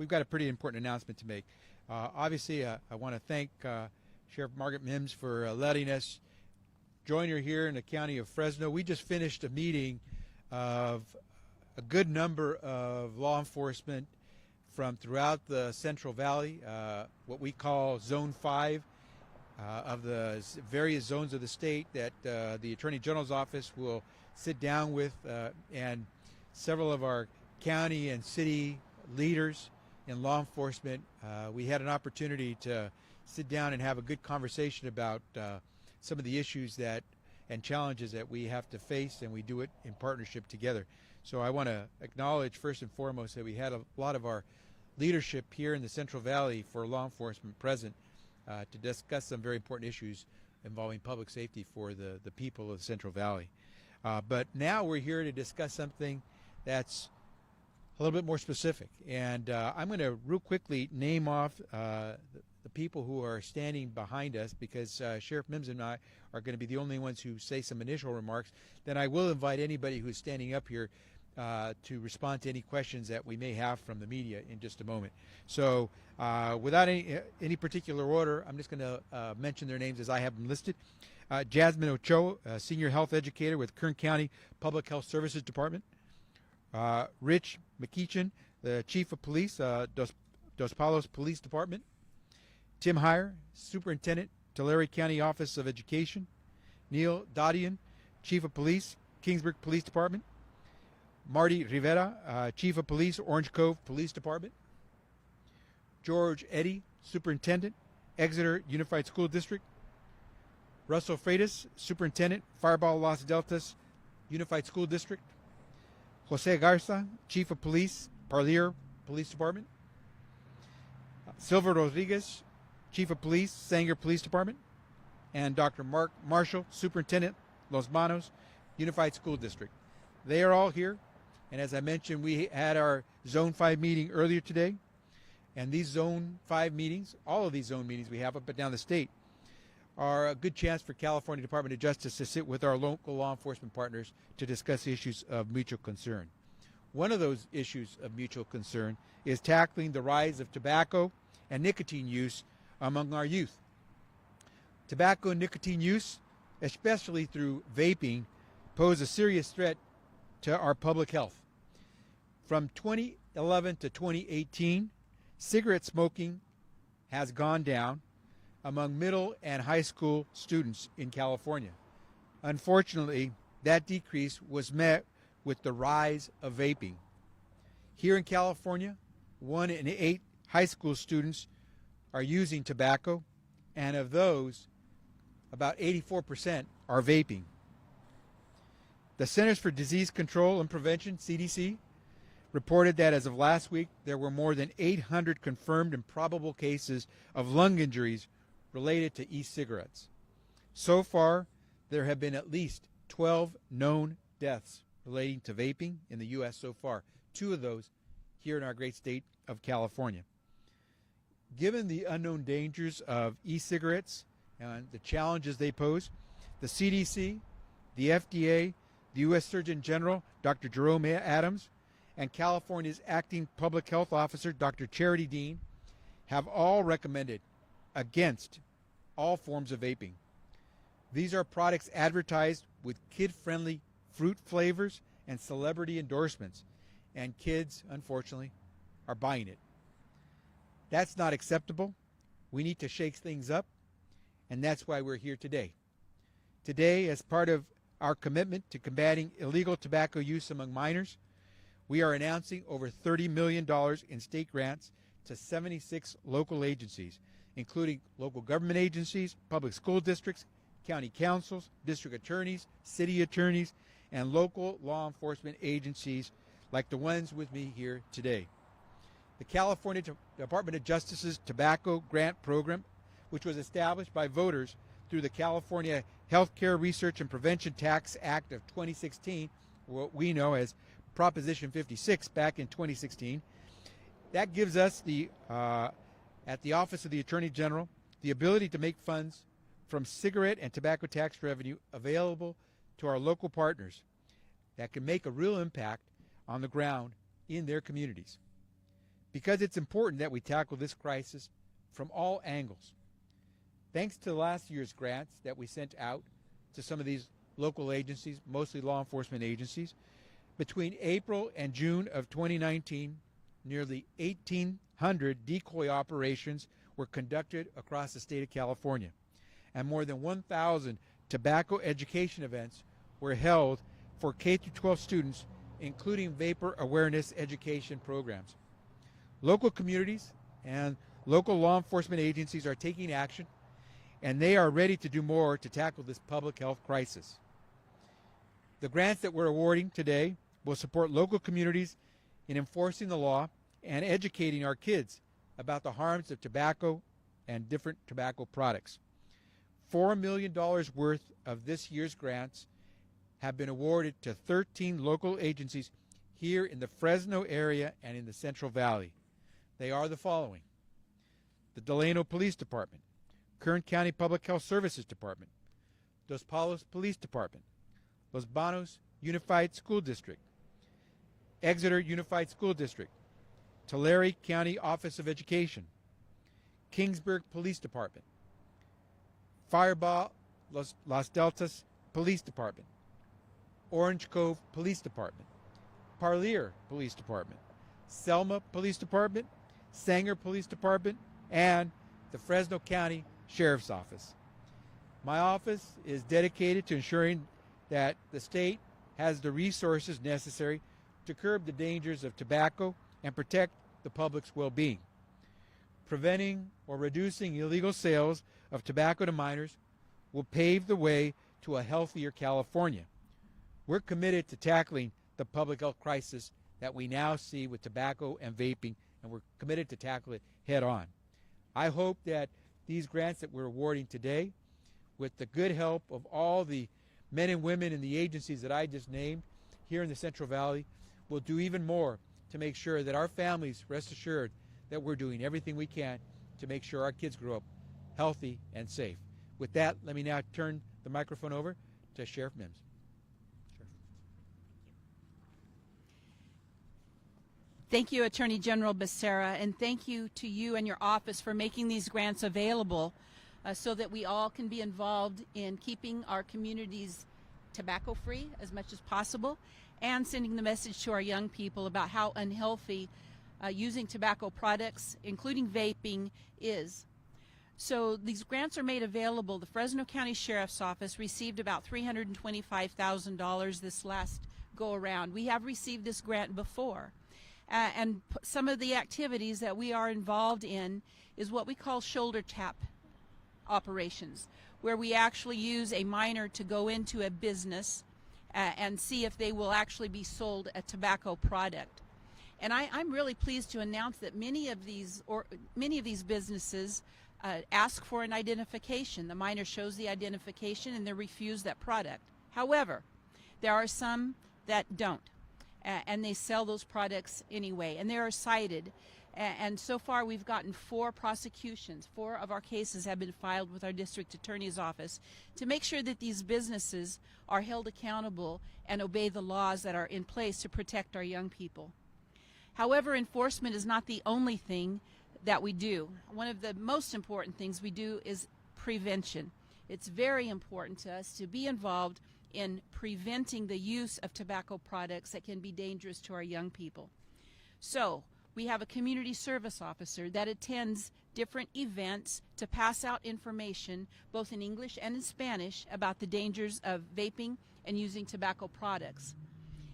we've got a pretty important announcement to make. Obviously, I want to thank Sheriff Margaret Mims for letting us join her here in the county of Fresno. We just finished a meeting of a good number of law enforcement from throughout the Central Valley, what we call Zone 5 of the various zones of the state that the Attorney General's office will sit down with, and several of our county and city leaders in law enforcement. We had an opportunity to sit down and have a good conversation about some of the issues that and challenges that we have to face, and we do it in partnership together. So I want to acknowledge first and foremost that we had a lot of our leadership here in the Central Valley for law enforcement present to discuss some very important issues involving public safety for the people of the Central Valley. But now we're here to discuss something that's a little bit more specific. And I'm going to real quickly name off the people who are standing behind us, because Sheriff Mims and I are going to be the only ones who say some initial remarks. Then I will invite anybody who's standing up here to respond to any questions that we may have from the media in just a moment. So without any particular order, I'm just going to mention their names as I have them listed. Jasmine Ochoa, Senior Health Educator with Kern County Public Health Services Department. Rich McEachin, the Chief of Police, Dos Palos Police Department. Tim Heyer, Superintendent, Tulare County Office of Education. Neil Dadian, Chief of Police, Kingsburg Police Department. Marty Rivera, Chief of Police, Orange Cove Police Department. George Eddy, Superintendent, Exeter Unified School District. Russell Freitas, Superintendent, Fireball Los Deltas Unified School District. Jose Garza, Chief of Police, Parlier Police Department. Silva Rodriguez, Chief of Police, Sanger Police Department. And Dr. Mark Marshall, Superintendent, Los Manos Unified School District. They are all here. And as I mentioned, we had our Zone 5 meeting earlier today. And these Zone 5 meetings, all of these zone meetings we have up and down the state, are a good chance for California Department of Justice to sit with our local law enforcement partners to discuss issues of mutual concern. One of those issues of mutual concern is tackling the rise of tobacco and nicotine use among our youth. Tobacco and nicotine use, especially through vaping, pose a serious threat to our public health. From 2011 to 2018, cigarette smoking has gone down among middle and high school students in California. Unfortunately, that decrease was met with the rise of vaping. Here in California, 1 in 8 high school students are using tobacco, and of those, about 84% are vaping. The Centers for Disease Control and Prevention, CDC, reported that as of last week, there were more than 800 confirmed and probable cases of lung injuries related to e-cigarettes. So far, there have been at least 12 known deaths relating to vaping in the U.S. so far, 2 of those here in our great state of California. Given the unknown dangers of e-cigarettes and the challenges they pose, the CDC, the FDA, the U.S. Surgeon General, Dr. Jerome Adams, and California's acting public health officer, Dr. Charity Dean, have all recommended against all forms of vaping. These are products advertised with kid-friendly fruit flavors and celebrity endorsements, and kids, unfortunately, are buying it. That's not acceptable. We need to shake things up, and that's why we're here today. Today, as part of our commitment to combating illegal tobacco use among minors, we are announcing over $30 million in state grants to 76 local agencies, including local government agencies, public school districts, county councils, district attorneys, city attorneys, and local law enforcement agencies like the ones with me here today. The California Department of Justice's Tobacco Grant Program, which was established by voters through the California Healthcare Research and Prevention Tax Act of 2016, what we know as Proposition 56 back in 2016, that gives us at the Office of the Attorney General the ability to make funds from cigarette and tobacco tax revenue available to our local partners that can make a real impact on the ground in their communities. because it's important that we tackle this crisis from all angles. Thanks to last year's grants that we sent out to some of these local agencies, mostly law enforcement agencies, between April and June of 2019, nearly 1,800 decoy operations were conducted across the state of California, and more than 1,000 tobacco education events were held for K-12 students, including vapor awareness education programs. Local communities and local law enforcement agencies are taking action, and they are ready to do more to tackle this public health crisis. The grants that we're awarding today will support local communities in enforcing the law and educating our kids about the harms of tobacco and different tobacco products. $4 million worth of this year's grants have been awarded to 13 local agencies here in the Fresno area and in the Central Valley. They are the following: the Delano Police Department, Kern County Public Health Services Department, Dos Palos Police Department, Los Banos Unified School District, Exeter Unified School District, Tulare County Office of Education, Kingsburg Police Department, Firebaugh Los Deltas Police Department, Orange Cove Police Department, Parlier Police Department, Selma Police Department, Sanger Police Department, and the Fresno County Sheriff's Office. My office is dedicated to ensuring that the state has the resources necessary to curb the dangers of tobacco and protect the public's well-being. Preventing or reducing illegal sales of tobacco to minors will pave the way to a healthier California. We're committed to tackling the public health crisis that we now see with tobacco and vaping, and we're committed to tackle it head on. I hope that these grants that we're awarding today, with the good help of all the men and women in the agencies that I just named here in the Central Valley, will do even more to make sure that our families rest assured that we're doing everything we can to make sure our kids grow up healthy and safe. With that, let me now turn the microphone over to Sheriff Mims. Thank you, Attorney General Becerra, and thank you to you and your office for making these grants available so that we all can be involved in keeping our communities tobacco-free as much as possible and sending the message to our young people about how unhealthy using tobacco products, including vaping, is. So these grants are made available. The Fresno County Sheriff's Office received about $325,000 this last go-around. We have received this grant before. And some of the activities that we are involved in is what we call shoulder tap operations, where we actually use a minor to go into a business and see if they will actually be sold a tobacco product. And I'm really pleased to announce that many of these businesses ask for an identification. The minor shows the identification and they refuse that product. However, there are some that don't. And they sell those products anyway, and they are cited. And so far we've gotten 4 prosecutions. 4 of our cases have been filed with our district attorney's office to make sure that these businesses are held accountable and obey the laws that are in place to protect our young people. However, enforcement is not the only thing that we do. One of the most important things we do is prevention. It's very important to us to be involved in preventing the use of tobacco products that can be dangerous to our young people. So we have a community service officer that attends different events to pass out information both in English and in Spanish about the dangers of vaping and using tobacco products.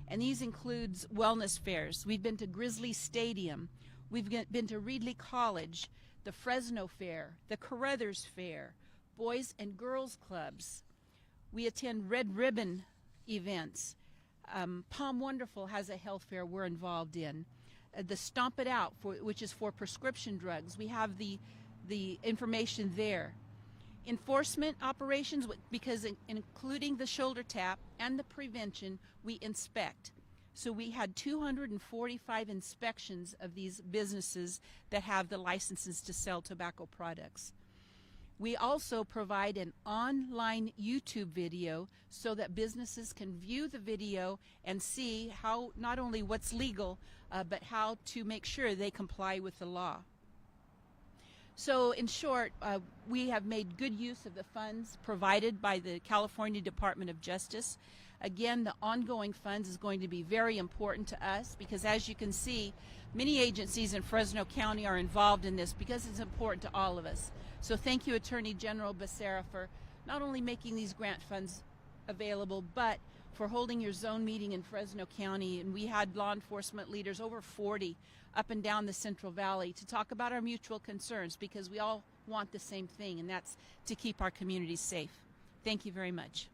And these includes wellness fairs. We've been to Grizzly Stadium. We've been to Reedley College, the Fresno Fair, the Carruthers Fair, Boys and Girls Clubs. We attend Red Ribbon events. Palm Wonderful has a health fair we're involved in. The Stomp It Out, which is for prescription drugs. We have the information there. Enforcement operations, because including the shoulder tap and the prevention, we inspect. So we had 245 inspections of these businesses that have the licenses to sell tobacco products. We also provide an online YouTube video so that businesses can view the video and see how not only what's legal, but how to make sure they comply with the law. So in short, we have made good use of the funds provided by the California Department of Justice. Again, the ongoing funds is going to be very important to us because, as you can see, many agencies in Fresno County are involved in this because it's important to all of us. So thank you, Attorney General Becerra, for not only making these grant funds available, but for holding your zone meeting in Fresno County. And we had law enforcement leaders, over 40, up and down the Central Valley to talk about our mutual concerns because we all want the same thing, and that's to keep our communities safe. Thank you very much.